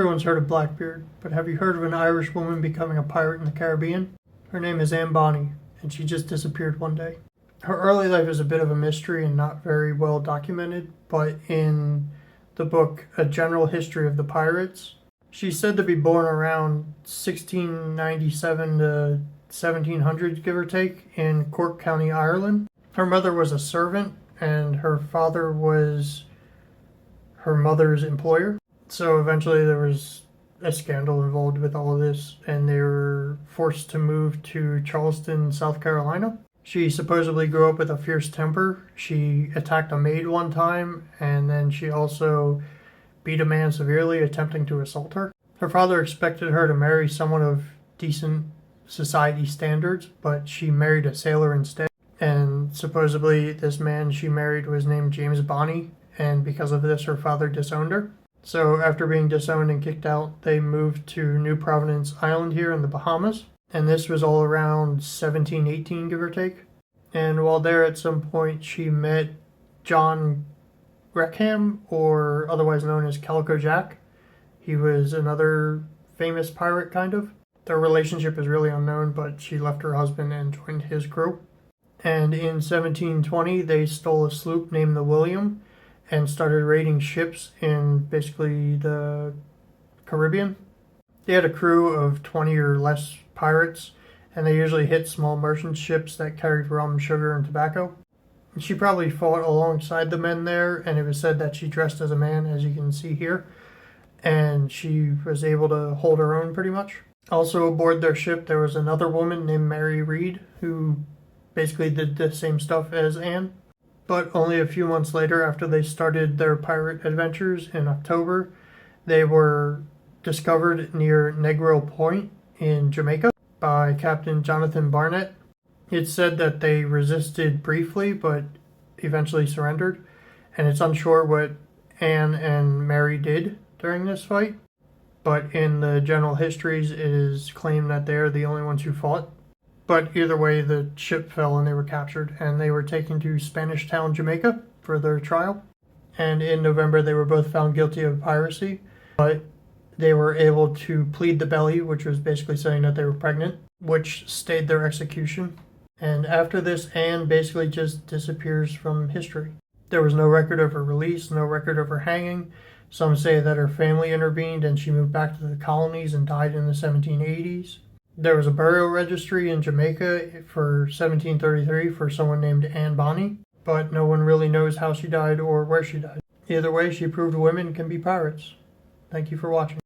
Everyone's heard of Blackbeard, but have you heard of an Irish woman becoming a pirate in the Caribbean? Her name is Bonny, and she just disappeared one day. Her early life is a bit of a mystery and not very well documented, but in the book A General History of the Pirates, she's said to be born around 1697 to 1700, give or take, in Cork County, Ireland. Her mother was a servant, and her father was her mother's employer. So eventually there was a scandal involved with all of this, and they were forced to move to Charleston, South Carolina. She supposedly grew up with a fierce temper. She attacked a maid one time, and then she also beat a man severely, attempting to assault her. Her father expected her to marry someone of decent society standards, but she married a sailor instead. And supposedly this man she married was named James Bonny, and because of this her father disowned her. So after being disowned and kicked out, they moved to New Providence Island here in the Bahamas. And this was all around 1718, give or take. And while there at some point, she met John Wrexham, or otherwise known as Calico Jack. He was another famous pirate, kind of. Their relationship is really unknown, but she left her husband and joined his crew. And in 1720, they stole a sloop named the William and started raiding ships in basically the Caribbean. They had a crew of 20 or less pirates, and they usually hit small merchant ships that carried rum, sugar, and tobacco. She probably fought alongside the men there, and it was said that she dressed as a man, as you can see here, and she was able to hold her own pretty much. Also aboard their ship, there was another woman named Mary Read, who basically did the same stuff as Anne. But only a few months later, after they started their pirate adventures in October, they were discovered near Negril Point in Jamaica by Captain Jonathan Barnett. It's said that they resisted briefly, but eventually surrendered, and it's unsure what Anne and Mary did during this fight. But in the general histories, it is claimed that they're the only ones who fought. But either way, the ship fell and they were captured, and they were taken to Spanish Town, Jamaica for their trial. And in November, they were both found guilty of piracy, but they were able to plead the belly, which was basically saying that they were pregnant, which stayed their execution. And after this, Anne basically just disappears from history. There was no record of her release, no record of her hanging. Some say that her family intervened and she moved back to the colonies and died in the 1780s. There was a burial registry in Jamaica for 1733 for someone named Anne Bonny, but no one really knows how she died or where she died. Either way, she proved women can be pirates. Thank you for watching.